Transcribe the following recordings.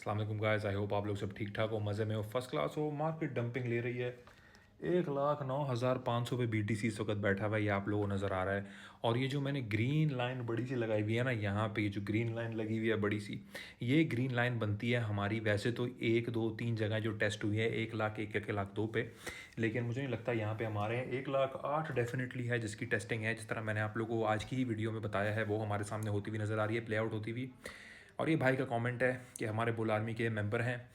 अस्सलाम वालेकुम guys, I hope आप लोग सब ठीक ठाक हो, मज़े में हो, फर्स्ट क्लास हो। मार्केट डंपिंग ले रही है। 1,09,500 पे BTC इस वक्त बैठा हुआ है, ये आप लोगों को नज़र आ रहा है। और ये जो मैंने ग्रीन लाइन बड़ी सी लगाई हुई है ना, यहाँ पे ये जो ग्रीन लाइन लगी हुई है बड़ी सी, ये ग्रीन लाइन बनती है हमारी वैसे तो 1 2 3 जगह जो टेस्ट हुई है 1 लाख 1 1 लाख 2 पे, लेकिन मुझे नहीं लगता यहाँ पे हमारे यहाँ 1,08,000 डेफिनेटली है जिसकी टेस्टिंग है। जिस तरह मैंने आप लोगों को आज की ही वीडियो में बताया है वो हमारे सामने होती हुई नज़र आ रही है, प्ले आउट होती हुई। और ये भाई का कमेंट है कि हमारे बुल आर्मी के मेंबर हैं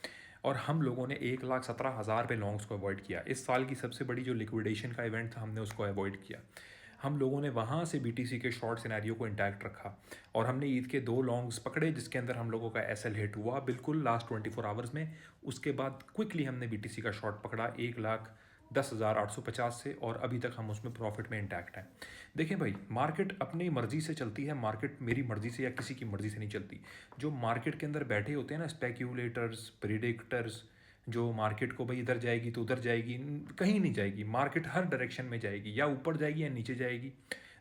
और हम लोगों ने 1,17,000 पे लॉन्ग्स को अवॉइड किया। इस साल की सबसे बड़ी जो लिक्विडेशन का इवेंट था हमने उसको अवॉइड किया। हम लोगों ने वहाँ से BTC के शॉर्ट सिनेरियो को इंटैक्ट रखा और हमने ईद के 2 लॉन्ग्स पकड़े जिसके अंदर हम लोगों का SL हिट हुआ बिल्कुल लास्ट 24 आवर्स में। उसके बाद क्विकली हमने BTC का शॉर्ट पकड़ा 1,10,850 से और अभी तक हम उसमें प्रॉफिट में इंटैक्ट हैं। देखें भाई, मार्केट अपनी मर्जी से चलती है, मार्केट मेरी मर्जी से या किसी की मर्जी से नहीं चलती। जो मार्केट के अंदर बैठे होते हैं ना स्पेक्यूलेटर्स, प्रिडिक्टर्स, जो मार्केट को भाई इधर जाएगी तो उधर जाएगी, कहीं नहीं जाएगी, मार्केट हर डायरेक्शन में जाएगी, या ऊपर जाएगी या नीचे जाएगी।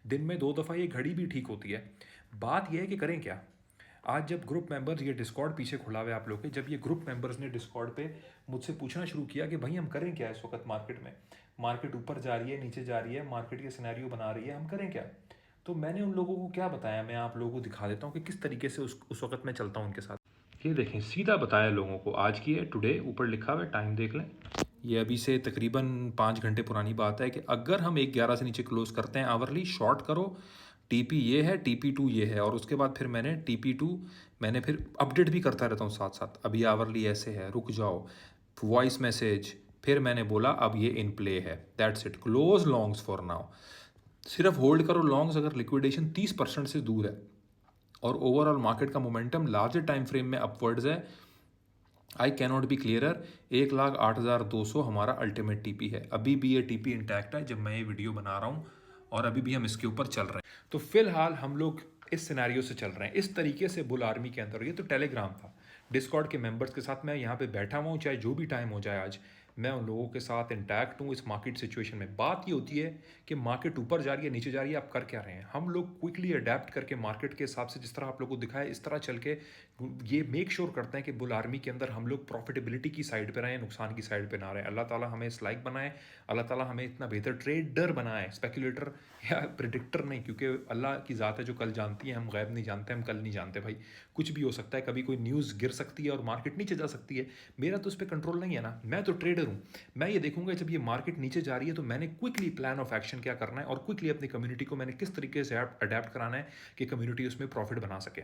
दिन में 2 दफ़ा ये घड़ी भी ठीक होती है। बात यह है कि करें क्या। आज जब ग्रुप मेंबर्स, ये डिस्कॉर्ड पीछे खुला हुआ है आप लोग के, जब ये ग्रुप मेंबर्स ने डिस्कॉर्ड पे मुझसे पूछना शुरू किया कि भाई हम करें क्या इस वक्त मार्केट में, मार्केट ऊपर जा रही है नीचे जा रही है, मार्केट के सिनेरियो बना रही है, हम करें क्या। तो मैंने उन लोगों को क्या बताया, मैं आप लोगों को दिखा देता हूँ कि किस तरीके से उस वक्त मैं चलता हूँ उनके साथ। ये देखें, सीधा बताया लोगों को, आज की है टुडे, ऊपर लिखा हुआ है, टाइम देख लें। ये अभी से तकरीबन 5 घंटे पुरानी बात है कि अगर हम 1:11 से नीचे क्लोज करते हैं आवरली, शॉर्ट करो, TP ये है, TP2 ये है। और उसके बाद फिर मैंने TP2 मैंने फिर अपडेट भी करता रहता हूँ साथ साथ, अभी आवरली ऐसे है, रुक जाओ, वॉइस मैसेज, फिर मैंने बोला अब ये इन प्ले है, that's it, close longs for now. सिर्फ होल्ड करो लॉन्ग्स अगर लिक्विडेशन 30% से दूर है और ओवरऑल मार्केट का मोमेंटम लार्जर टाइम फ्रेम में अपवर्ड्स है। आई कैनॉट बी क्लियरर, 1,08,200 हमारा अल्टीमेट TP है। अभी भी ये TP इंटैक्ट है जब मैं ये वीडियो बना रहा हूँ और अभी भी हम इसके ऊपर चल रहे हैं। तो फिलहाल हम लोग इस सिनेरियो से चल रहे हैं, इस तरीके से बुल आर्मी के अंदर। ये तो टेलीग्राम था, डिस्कॉर्ड के मेंबर्स के साथ मैं यहाँ पे बैठा हुआ हूँ, चाहे जो भी टाइम हो जाए आज मैं उन लोगों के साथ इंटैक्ट हूँ इस मार्केट सिचुएशन में। बात ये होती है कि मार्केट ऊपर जा रही है नीचे जा रही है, आप कर क्या रहे हैं। हम लोग क्विकली अडेप्ट करके मार्केट के हिसाब से जिस तरह आप लोगों को दिखाया इस तरह चल के ये मेक श्योर करते हैं कि बुल आर्मी के अंदर हम लोग प्रॉफिटेबिलिटी की साइड पे रहें, नुकसान की साइड पे ना रहें। अल्लाह ताला हमें इस लाइक बनाए, अल्लाह ताला हमें इतना बेहतर ट्रेडर बनाए, स्पेकुलेटर या प्रिडिक्टर नहीं, क्योंकि अल्लाह की ज़ात है जो कल जानती है, हम गैब नहीं जानते, हम कल नहीं जानते भाई, कुछ भी हो सकता है। कभी कोई न्यूज़ गिर सकती है और मार्केट नीचे जा सकती है, मेरा तो उस पर कंट्रोल नहीं है ना, मैं तो ट्रेडर हूँ। मैं ये देखूंगा जब ये मार्केट नीचे जा रही है तो मैंने क्विकली प्लान ऑफ एक्शन क्या करना है और क्विकली अपनी कम्युनिटी को मैंने किस तरीके से अडेप्ट कराना है कि कम्युनिटी उसमें प्रॉफिट बना सके,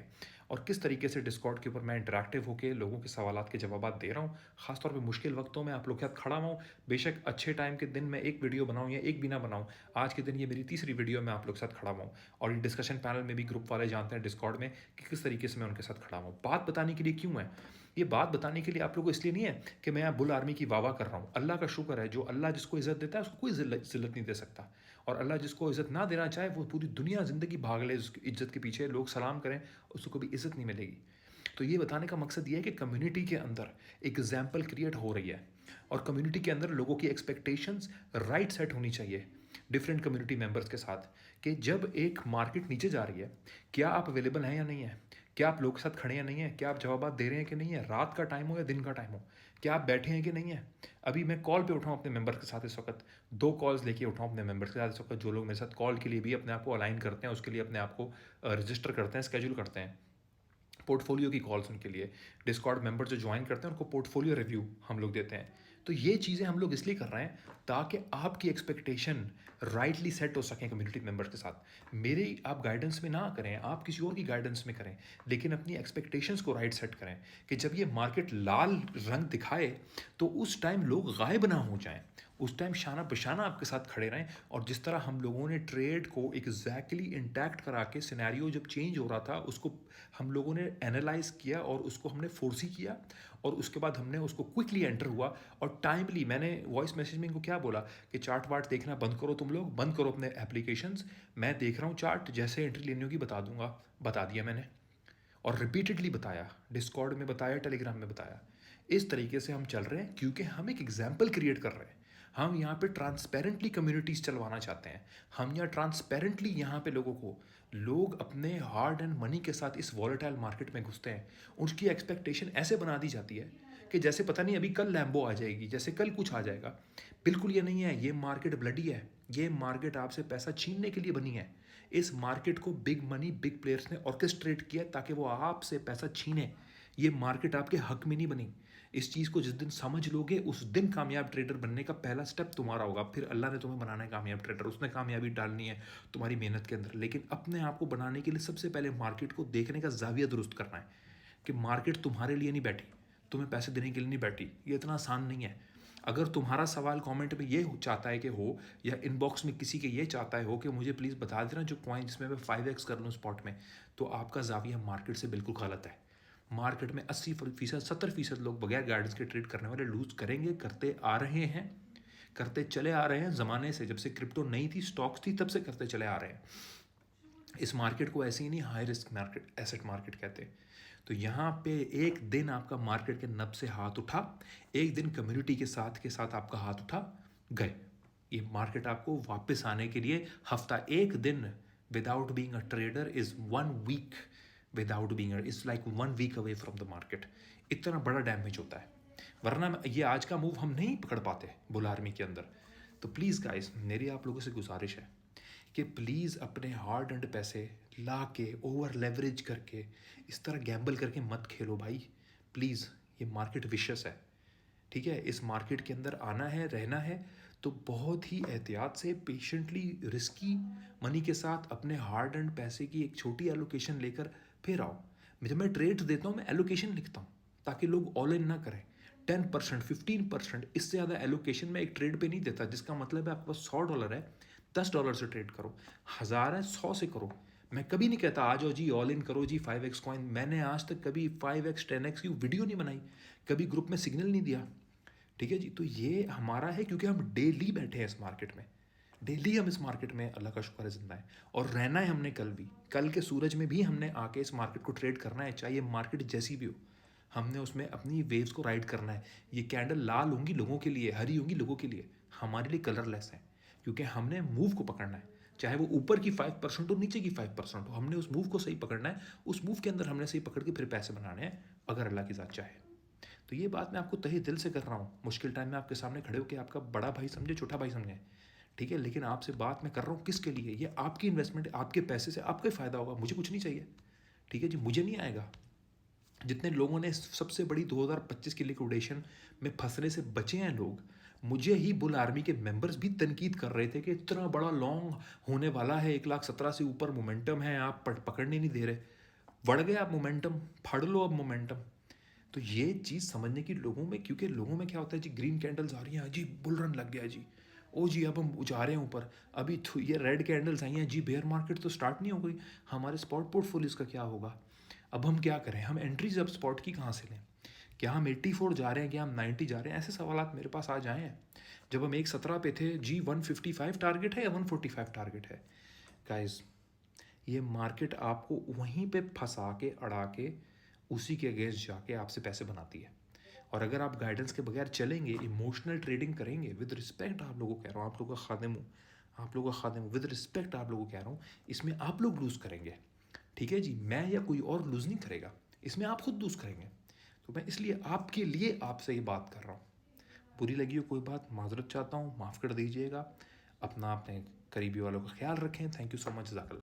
और किस तरीके से डिस्कॉर्ड के ऊपर मैं इंटरैक्टिव होकर लोगों के सवालात के जवाब दे रहा हूँ। खासतौर पर मुश्किल वक्तों में आप लोग के साथ खड़ा हूँ। बेशक अच्छे टाइम के दिन मैं एक वीडियो बनाऊँ या एक भी ना बनाऊँ, आज के दिन ये मेरी तीसरी वीडियो में आप लोग के साथ खड़ा हूँ। और ये डिस्कशन पैनल में भी ग्रुप वाले जानते हैं डिस्कॉर्ड में कि किस तरीके से मैं उनके साथ खड़ा हूँ। बात बताने के लिए क्यों है ये, बात बताने के लिए आप लोगों को इसलिए नहीं है कि मैं यहाँ बुल आर्मी की वाह कर रहा हूँ। अल्लाह का शुक्र है, जो अल्लाह जिसको इज़्ज़त देता है उसको कोई जिल्लत नहीं दे सकता, और अल्लाह जिसको इज़्ज़त ना देना चाहे वो पूरी दुनिया ज़िंदगी भाग ले उसकी इज़्ज़त के पीछे, लोग सलाम करें, उसको कभी इज़्ज़त नहीं मिलेगी। तो ये बताने का मकसद ये है कि कम्युनिटी के अंदर एग्जाम्पल क्रिएट हो रही है और कम्युनिटी के अंदर लोगों की एक्सपेक्टेशंस राइट सेट होनी चाहिए डिफरेंट कम्युनिटी मेंबर्स के साथ, कि जब एक मार्केट नीचे जा रही है क्या आप अवेलेबल हैं या नहीं है, क्या आप लोग के साथ खड़े हैं नहीं है, क्या आप जवाब दे रहे हैं कि नहीं है, रात का टाइम हो या दिन का टाइम हो, क्या आप बैठे हैं कि नहीं है। अभी मैं कॉल पे उठाऊँ अपने मेंबर्स के साथ इस वक्त, 2 कॉल्स लेके उठाऊँ अपने मेंबर्स के साथ इस वक्त, जो लोग मेरे साथ कॉल के लिए भी अपने आप को अलाइन करते हैं, उसके लिए अपने आप को रजिस्टर करते हैं, स्केड्यूल करते हैं पोर्टफोलियो की कॉल्स उनके लिए। डिस्कॉर्ड मेंबर जो ज्वाइन करते हैं उनको पोर्टफोलियो रिव्यू हम लोग देते हैं। तो ये चीज़ें हम लोग इसलिए कर रहे हैं ताकि आपकी एक्सपेक्टेशन राइटली सेट हो सकें कम्युनिटी मेंबर्स के साथ। मेरे आप गाइडेंस में ना करें, आप किसी और की गाइडेंस में करें, लेकिन अपनी एक्सपेक्टेशंस को राइट सेट करें कि जब ये मार्केट लाल रंग दिखाए तो उस टाइम लोग गायब ना हो जाएं, उस टाइम शाना बशाना आपके साथ खड़े रहें। और जिस तरह हम लोगों ने ट्रेड को एग्जैक्टली इंटैक्ट करा के सिनेरियो जब चेंज हो रहा था उसको हम लोगों ने एनालाइज किया और उसको हमने फोर्सी किया, और उसके बाद हमने उसको क्विकली एंटर हुआ और टाइमली। मैंने वॉइस मैसेज में इनको क्या बोला कि चार्ट वार्ट देखना बंद करो, तुम लोग बंद करो अपने एप्लीकेशंस, मैं देख रहा हूँ चार्ट, जैसे एंट्री लेने होगी बता दूंगा। बता दिया मैंने, और रिपीटेडली बताया, डिस्कॉर्ड में बताया, टेलीग्राम में बताया। इस तरीके से हम चल रहे हैं क्योंकि हम एक एग्जाम्पल क्रिएट कर रहे हैं। हम यहाँ पे ट्रांसपेरेंटली कम्युनिटीज़ चलवाना चाहते हैं। हम यहाँ ट्रांसपेरेंटली यहाँ पे लोग अपने हार्ड एंड मनी के साथ इस वॉलेटाइल मार्केट में घुसते हैं। उनकी एक्सपेक्टेशन ऐसे बना दी जाती है कि जैसे पता नहीं अभी कल लैम्बो आ जाएगी, जैसे कल कुछ आ जाएगा। बिल्कुल ये नहीं है। ये मार्केट ब्लडी है। ये मार्केट आपसे पैसा छीनने के लिए बनी है। इस मार्केट को बिग मनी बिग प्लेयर्स ने ऑर्केस्ट्रेट किया ताकि वो आपसे पैसा छीने। ये मार्केट आपके हक में नहीं बनी। इस चीज़ को जिस दिन समझ लोगे उस दिन कामयाब ट्रेडर बनने का पहला स्टेप तुम्हारा होगा। फिर अल्लाह ने तुम्हें बनाना है कामयाब ट्रेडर, उसने कामयाबी डालनी है तुम्हारी मेहनत के अंदर। लेकिन अपने आप को बनाने के लिए सबसे पहले मार्केट को देखने का जाविया दुरुस्त करना है कि मार्केट तुम्हारे लिए नहीं बैठी, तुम्हें पैसे देने के लिए नहीं बैठी। ये इतना आसान नहीं है। अगर तुम्हारा सवाल कमेंट में ये चाहता है कि हो, या इनबॉक्स में किसी के ये चाहता है हो कि मुझे प्लीज़ बता देना जो कॉइन जिसमें मैं 5x कर लूँ स्पॉट में, तो आपका जाविया मार्केट से बिल्कुल गलत है। मार्केट में 80% 70% लोग बगैर गाइडेंस के ट्रेड करने वाले लूज करेंगे, करते आ रहे हैं, करते चले आ रहे हैं ज़माने से। जब से क्रिप्टो नहीं थी, स्टॉक्स थी, तब से करते चले आ रहे हैं। इस मार्केट को ऐसे ही नहीं high risk market, asset market कहते हैं। तो यहाँ पे एक दिन आपका मार्केट के नब से हाथ उठा, एक दिन कम्युनिटी के साथ आपका हाथ उठा, गए। ये मार्केट आपको वापस आने के लिए हफ्ता, एक दिन without being a trader is 1 week, without being is like 1 week away from the market. इतना बड़ा डैमेज होता है। वरना ये आज का मूव हम नहीं पकड़ पाते बुल आर्मी के अंदर। तो प्लीज़ गाइस, मेरी आप लोगों से गुजारिश है कि प्लीज़ अपने हार्ड एंड पैसे ला के ओवर लेवरेज करके इस तरह गैम्बल करके मत खेलो भाई। प्लीज़, ये मार्केट विशस है। ठीक है, इस मार्केट के अंदर आना है, रहना है, तो बहुत ही एहतियात से, पेशेंटली, रिस्की मनी के साथ अपने हार्ड एंड पैसे की एक छोटी एलोकेशन लेकर फिर आओ। जब मैं ट्रेड देता हूँ मैं एलोकेशन लिखता हूँ ताकि लोग ऑल इन ना करें। 10%, 15%, इससे ज़्यादा एलोकेशन में एक ट्रेड पे नहीं देता। जिसका मतलब है आपके पास $100 है, $10 से ट्रेड करो। 1000 है, 100 से करो। मैं कभी नहीं कहता आ जाओ जी ऑल इन करो जी 5x कॉइन। मैंने आज तक कभी 5x 10x की वीडियो नहीं बनाई, कभी ग्रुप में सिग्नल नहीं दिया। ठीक है जी, तो ये हमारा है क्योंकि हम डेली बैठे हैं इस मार्केट में। डेली हम इस मार्केट में, अल्लाह का शुक्र है, जिंदा है। और रहना है हमने कल भी, कल के सूरज में भी हमने आके इस मार्केट को ट्रेड करना है, चाहे मार्केट जैसी भी हो। हमने उसमें अपनी वेव्स को राइड करना है। ये कैंडल लाल होंगी लोगों के लिए, हरी होंगी लोगों के लिए, हमारे लिए कलरलेस है। क्योंकि हमने मूव को पकड़ना है, चाहे वो ऊपर की 5% हो, नीचे की 5% हो। हमने उस मूव को सही पकड़ना है। उस मूव के अंदर हमने सही पकड़ के फिर पैसे बनाने हैं, अगर अल्लाह की ज़ात चाहे। तो ये बात मैं आपको तहे दिल से कर रहा हूँ। मुश्किल टाइम में आपके सामने खड़े होकर आपका बड़ा भाई समझे, छोटा भाई समझे, ठीक है। लेकिन आपसे बात मैं कर रहा हूँ किसके लिए? ये आपकी इन्वेस्टमेंट, आपके पैसे से आपका ही फ़ायदा होगा, मुझे कुछ नहीं चाहिए। ठीक है जी, मुझे नहीं आएगा। जितने लोगों ने सबसे बड़ी 2025 की लिक्विडेशन में फंसने से बचे हैं लोग, मुझे ही बुल आर्मी के मेंबर्स भी तनकीद कर रहे थे कि इतना बड़ा लॉन्ग होने वाला है, 1,17,000 से ऊपर मोमेंटम है, आप पकड़ने नहीं दे रहे। बढ़ गया आप मोमेंटम, फाड़ लो अब मोमेंटम। तो ये चीज़ समझने की लोगों में, क्योंकि लोगों में क्या होता है जी, ग्रीन कैंडल्स आ रही हैं जी, बुल रन लग गया जी, ओ जी अब हम जा रहे हैं ऊपर। अभी ये रेड कैंडल्स आई हैं जी, बेयर मार्केट तो स्टार्ट नहीं हो गई, हमारे स्पॉट पोर्टफोलियोज का क्या होगा? अब हम क्या करें? हम एंट्रीज अब स्पॉट की कहाँ से लें? क्या हम 84 जा रहे हैं, क्या हम 90 जा रहे हैं? ऐसे सवाल मेरे पास आ जाए हैं। जब हम 117 पे थे जी, 155 टारगेट है या 145 टारगेट है? गाइज, ये मार्केट आपको वहीं पे फंसा के, अड़ा के, उसी के अगेंस्ट जाके आपसे पैसे बनाती है। और अगर आप गाइडेंस के बगैर चलेंगे, इमोशनल ट्रेडिंग करेंगे, विद रिस्पेक्ट आप लोगों को कह रहा हूँ, आप लोगों का खादिम हूँ, आप लोगों का खादिम हूँ, विद रिस्पेक्ट आप लोगों को कह रहा हूँ, इसमें आप लोग लूज़ करेंगे। ठीक है जी, मैं या कोई और लूज़ नहीं करेगा, इसमें आप खुद लूज़ करेंगे। तो मैं इसलिए आपके लिए आपसे ये बात कर रहा हूँ। बुरी लगी हो कोई बात, माजरत चाहता हूँ, माफ़ कर दीजिएगा। अपना अपने करीबी वालों का ख्याल रखें। Thank you so much. जज़ाकल्लाह।